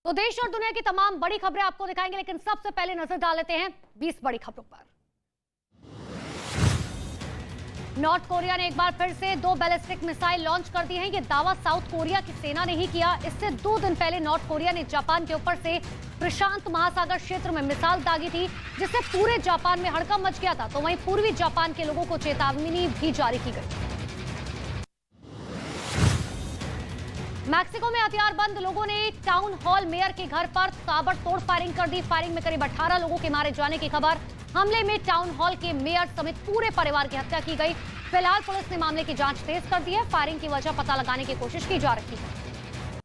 तो देश और दुनिया की तमाम बड़ी खबरें आपको दिखाएंगे, लेकिन सबसे पहले नजर डाल लेते हैं 20 बड़ी खबरों पर। नॉर्थ कोरिया ने एक बार फिर से 2 बैलिस्टिक मिसाइल लॉन्च कर दी हैं। ये दावा साउथ कोरिया की सेना ने ही किया। इससे 2 दिन पहले नॉर्थ कोरिया ने जापान के ऊपर से प्रशांत महासागर क्षेत्र में मिसाइल दागी थी, जिससे पूरे जापान में हड़कंप मच गया था। तो वहीं पूर्वी जापान के लोगों को चेतावनी भी जारी की गई। मैक्सिको में हथियारबंद लोगों ने टाउन हॉल मेयर के घर पर ताबड़तोड़ फायरिंग कर दी। फायरिंग में करीब 18 लोगों के मारे जाने की खबर। हमले में टाउन हॉल के मेयर समेत पूरे परिवार की हत्या की गई। फिलहाल पुलिस ने मामले की जांच तेज कर दी है। फायरिंग की वजह पता लगाने की कोशिश की जा रही है।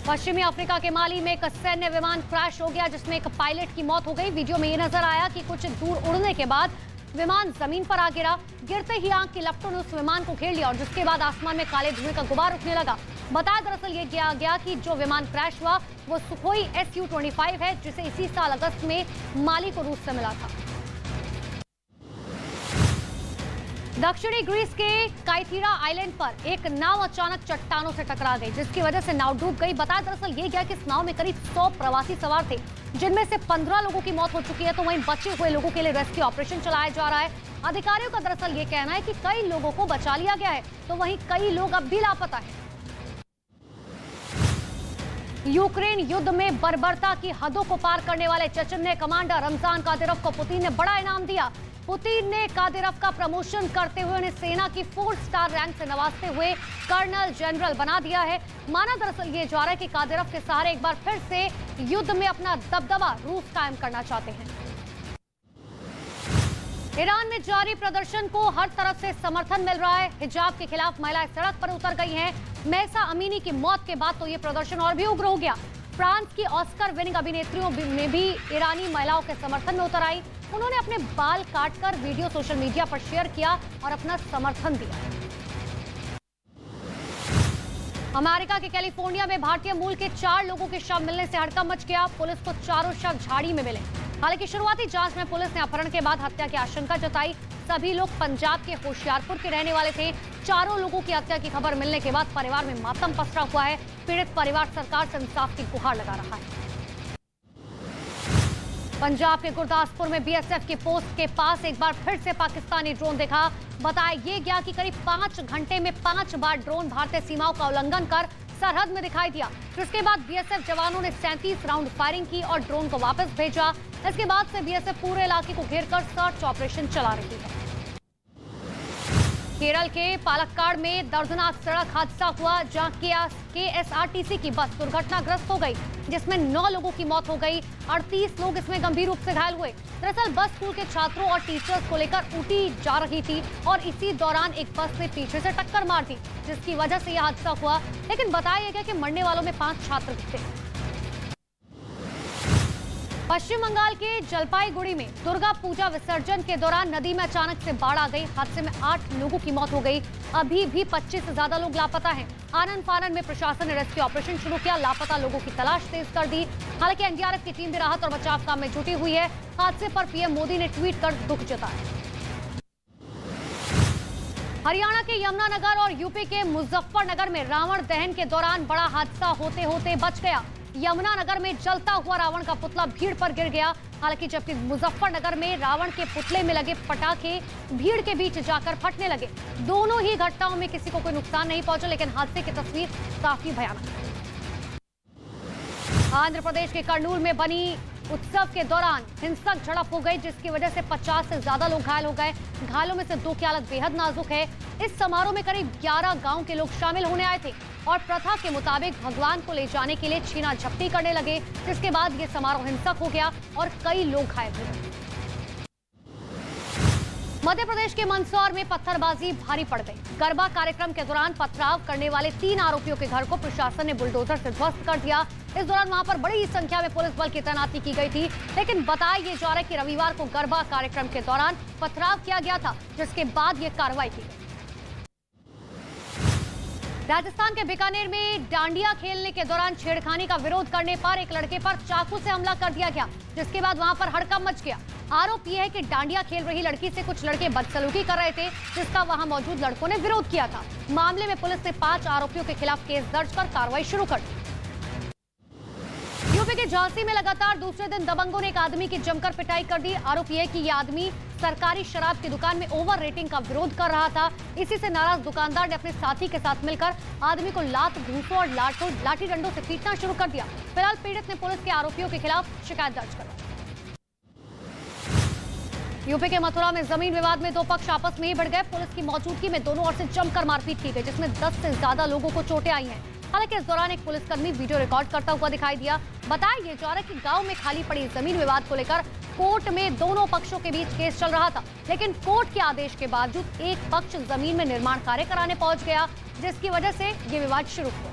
पश्चिमी अफ्रीका के माली में एक सैन्य विमान क्रैश हो गया, जिसमें एक पायलट की मौत हो गई। वीडियो में ये नजर आया कि कुछ दूर उड़ने के बाद विमान जमीन पर आ गिरा। गिरते ही आग की लपटों ने उस विमान को घेर लिया और जिसके बाद आसमान में काले धुएं का गुबार उठने लगा। बताया दरअसल ये किया गया कि जो विमान क्रैश हुआ वो सुखोई Su-25 है, जिसे इसी साल अगस्त में माली को रूस से मिला था। दक्षिणी ग्रीस के काइथीरा आइलैंड पर एक नाव अचानक चट्टानों से टकरा गई, जिसकी वजह से नाव डूब गई। बताया दरअसल ये गया कि इस नाव में करीब 100 प्रवासी सवार थे, जिनमें से 15 लोगों की मौत हो चुकी है। तो वहीं बचे हुए लोगों के लिए रेस्क्यू ऑपरेशन चलाया जा रहा है। अधिकारियों का दरअसल ये कहना है कि कई लोगों को बचा लिया गया है, तो वहीं कई लोग अब भी लापता हैं। यूक्रेन युद्ध में बर्बरता की हदों को पार करने वाले चचन्ने कमांडर रमजान कादिरोव को पुतिन ने बड़ा इनाम दिया। पुतिन ने कादिरोव का प्रमोशन करते हुए उन्हें सेना की 4 स्टार रैंक से नवाजते हुए कर्नल जनरल बना दिया है। माना दरअसल ये जा रहा है कि कादिरोव के सहारे एक बार फिर से युद्ध में अपना दबदबा रूस कायम करना चाहते हैं। ईरान में जारी प्रदर्शन को हर तरफ से समर्थन मिल रहा है। हिजाब के खिलाफ महिलाएं सड़क पर उतर गई हैं। महसा अमीनी की मौत के बाद तो ये प्रदर्शन और भी उग्र हो गया। फ्रांस की ऑस्कर विनिंग अभिनेत्रियों ने भी ईरानी महिलाओं के समर्थन में उतर आई। उन्होंने अपने बाल काटकर वीडियो सोशल मीडिया पर शेयर किया और अपना समर्थन दिया। अमेरिका के कैलिफोर्निया में भारतीय मूल के 4 लोगों के शव मिलने से हड़कंप मच गया। पुलिस को चारों शव झाड़ी में मिले। हालांकि शुरुआती जांच में पुलिस ने अपहरण के बाद हत्या की आशंका जताई। सभी लोग पंजाब के होशियारपुर के रहने वाले थे। चारों लोगों की हत्या की खबर मिलने के बाद परिवार में मातम पसरा हुआ है। पीड़ित परिवार सरकार से इंसाफ की गुहार लगा रहा है। पंजाब के गुरदासपुर में बीएसएफ की पोस्ट के पास एक बार फिर से पाकिस्तानी ड्रोन देखा। बताया ये गया कि करीब 5 घंटे में 5 बार ड्रोन भारतीय सीमाओं का उल्लंघन कर सरहद में दिखाई दिया। जिसके बाद बीएसएफ जवानों ने 37 राउंड फायरिंग की और ड्रोन को वापस भेजा। इसके बाद से बीएसएफ पूरे इलाके को घेरकर सर्च ऑपरेशन चला रही है। केरल के पालक्काड़ में दर्दनाक सड़क हादसा हुआ, जहां KSRTC की बस दुर्घटनाग्रस्त हो गई, जिसमें 9 लोगों की मौत हो गई। 38 लोग इसमें गंभीर रूप से घायल हुए। दरअसल बस स्कूल के छात्रों और टीचर्स को लेकर ऊटी जा रही थी और इसी दौरान एक बस ने पीछे से टक्कर मार दी, जिसकी वजह से यह हादसा हुआ। लेकिन बताया गया कि मरने वालों में 5 छात्र थे। पश्चिम बंगाल के जलपाईगुड़ी में दुर्गा पूजा विसर्जन के दौरान नदी में अचानक से बाढ़ आ गई। हादसे में 8 लोगों की मौत हो गई। अभी भी 25 से ज्यादा लोग लापता हैं। आनन फानन में प्रशासन ने रेस्क्यू ऑपरेशन शुरू किया। लापता लोगों की तलाश तेज कर दी। हालांकि एनडीआरएफ की टीम भी राहत और बचाव काम में जुटी हुई है। हादसे पर पीएम मोदी ने ट्वीट कर दुख जताया। हरियाणा के यमुनानगर और यूपी के मुजफ्फरनगर में रावण दहन के दौरान बड़ा हादसा होते होते बच गया। यमुनानगर में जलता हुआ रावण का पुतला भीड़ पर गिर गया। हालांकि जबकि मुजफ्फरनगर में रावण के पुतले में लगे पटाखे भीड़ के बीच जाकर फटने लगे। दोनों ही घटनाओं में किसी को कोई नुकसान नहीं पहुंचा, लेकिन हादसे की तस्वीर काफी भयानक है। आंध्र प्रदेश के कर्नूल में बनी उत्सव के दौरान हिंसक झड़प हो गई, जिसकी वजह से 50 से ज्यादा लोग घायल हो गए। घायलों में से 2 की हालत बेहद नाजुक है। इस समारोह में करीब 11 गांव के लोग शामिल होने आए थे और प्रथा के मुताबिक भगवान को ले जाने के लिए छीना झपटी करने लगे, जिसके बाद ये समारोह हिंसक हो गया और कई लोग घायल हुए। मध्य प्रदेश के मंदसौर में पत्थरबाजी भारी पड़ गई। गरबा कार्यक्रम के दौरान पथराव करने वाले 3 आरोपियों के घर को प्रशासन ने बुलडोजर से ध्वस्त कर दिया। इस दौरान वहां पर बड़ी संख्या में पुलिस बल की तैनाती की गई थी। लेकिन बताया ये जा रहा है कि रविवार को गरबा कार्यक्रम के दौरान पथराव किया गया था, जिसके बाद ये कार्रवाई की गई। राजस्थान के बीकानेर में डांडिया खेलने के दौरान छेड़खानी का विरोध करने पर एक लड़के पर चाकू से हमला कर दिया गया, जिसके बाद वहां पर हड़कंप मच गया। आरोप यह है कि डांडिया खेल रही लड़की से कुछ लड़के बदसलूकी कर रहे थे, जिसका वहां मौजूद लड़कों ने विरोध किया था। मामले में पुलिस ने 5 आरोपियों के खिलाफ केस दर्ज कर कार्रवाई शुरू कर दी। यूपी के झांसी में लगातार दूसरे दिन दबंगों ने एक आदमी की जमकर पिटाई कर दी। आरोप है कि यह आदमी सरकारी शराब की दुकान में ओवर रेटिंग का विरोध कर रहा था। इसी से नाराज दुकानदार ने अपने साथी के साथ मिलकर आदमी को लात, घूंसों और लाठी डंडों से पीटना शुरू कर दिया। फिलहाल पीड़ित ने पुलिस के आरोपियों के खिलाफ शिकायत दर्ज करवाई। यूपी के मथुरा में जमीन विवाद में दो पक्ष आपस में ही भिड़ गए। पुलिस की मौजूदगी में दोनों ओर से जमकर मारपीट की गई, जिसमें 10 से ज्यादा लोगों को चोटें आई हैं। हालांकि इस दौरान एक पुलिसकर्मी वीडियो रिकॉर्ड करता हुआ दिखाई दिया। बताया जा रहा है कि गांव में खाली पड़ी जमीन विवाद को लेकर कोर्ट में दोनों पक्षों के बीच केस चल रहा था, लेकिन कोर्ट के आदेश के बावजूद एक पक्ष जमीन में निर्माण कार्य कराने पहुंच गया, जिसकी वजह से ये विवाद शुरू हुआ।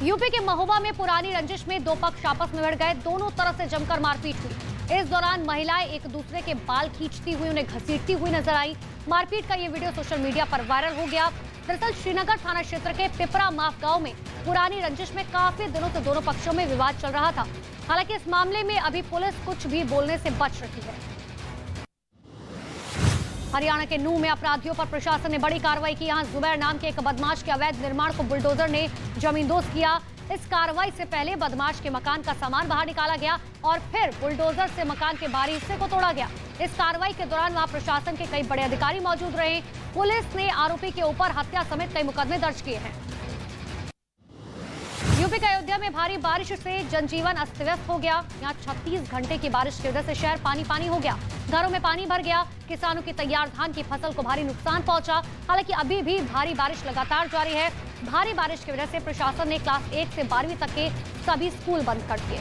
यूपी के महोबा में पुरानी रंजिश में दो पक्ष आपस में भिड़ गए। दोनों तरफ से जमकर मारपीट हुई। इस दौरान महिलाएं एक दूसरे के बाल खींचती हुई, उन्हें घसीटती हुई नजर आई। मारपीट का ये वीडियो सोशल मीडिया पर वायरल हो गया। दरअसल श्रीनगर थाना क्षेत्र के पिपरा माफ गांव में पुरानी रंजिश में काफी दिनों से दोनों पक्षों में विवाद चल रहा था। हालांकि इस मामले में अभी पुलिस कुछ भी बोलने से बच रही है। हरियाणा के नूह में अपराधियों पर प्रशासन ने बड़ी कार्रवाई की। यहां जुबैर नाम के एक बदमाश के अवैध निर्माण को बुलडोजर ने जमींदोज किया। इस कार्रवाई से पहले बदमाश के मकान का सामान बाहर निकाला गया और फिर बुलडोजर से मकान के बाहरी हिस्से को तोड़ा गया। इस कार्रवाई के दौरान वहां प्रशासन के कई बड़े अधिकारी मौजूद रहे। पुलिस ने आरोपी के ऊपर हत्या समेत कई मुकदमे दर्ज किए हैं। यूपी के अयोध्या में भारी बारिश से जनजीवन अस्त व्यस्त हो गया। यहाँ 36 घंटे की बारिश की वजह से शहर पानी पानी हो गया। घरों में पानी भर गया। किसानों की तैयार धान की फसल को भारी नुकसान पहुंचा। हालांकि अभी भी भारी बारिश लगातार जारी है। भारी बारिश की वजह से प्रशासन ने क्लास 1 से 12वीं तक के सभी स्कूल बंद कर दिए।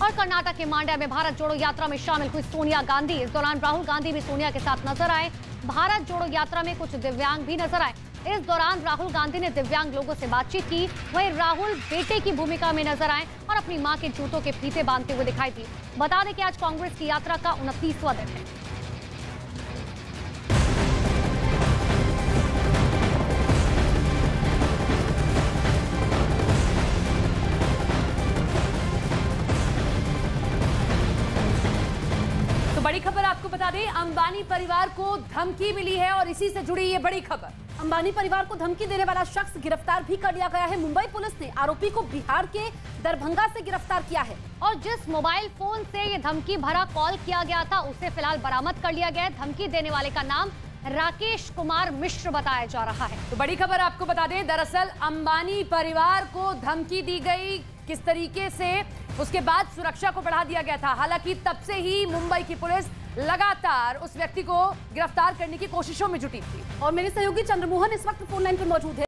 और कर्नाटक के मांड्या में भारत जोड़ो यात्रा में शामिल हुई सोनिया गांधी। इस दौरान राहुल गांधी भी सोनिया के साथ नजर आए। भारत जोड़ो यात्रा में कुछ दिव्यांग भी नजर आए। इस दौरान राहुल गांधी ने दिव्यांग लोगों से बातचीत की। वहीं राहुल बेटे की भूमिका में नजर आए और अपनी मां के जूतों के फीते बांधते हुए दिखाई दिए। बता दें कि आज कांग्रेस की यात्रा का 29वां दिन है। तो बड़ी खबर आपको बता दें, अंबानी परिवार को धमकी मिली है और इसी से जुड़ी ये बड़ी खबर। अंबानी परिवार को धमकी देने वाला शख्स गिरफ्तार भी कर लिया गया है। मुंबई पुलिस ने आरोपी को बिहार के दरभंगा से गिरफ्तार किया है और जिस मोबाइल फोन से ये धमकी भरा कॉल किया गया था, उसे फिलहाल बरामद कर लिया गया है। धमकी देने वाले का नाम राकेश कुमार मिश्र बताया जा रहा है। तो बड़ी खबर आपको बता दें, दरअसल अंबानी परिवार को धमकी दी गई, किस तरीके से, उसके बाद सुरक्षा को बढ़ा दिया गया था। हालांकि तब से ही मुंबई की पुलिस लगातार उस व्यक्ति को गिरफ्तार करने की कोशिशों में जुटी थी। और मेरे सहयोगी चंद्रमोहन इस वक्त फोन लाइन पर मौजूद है।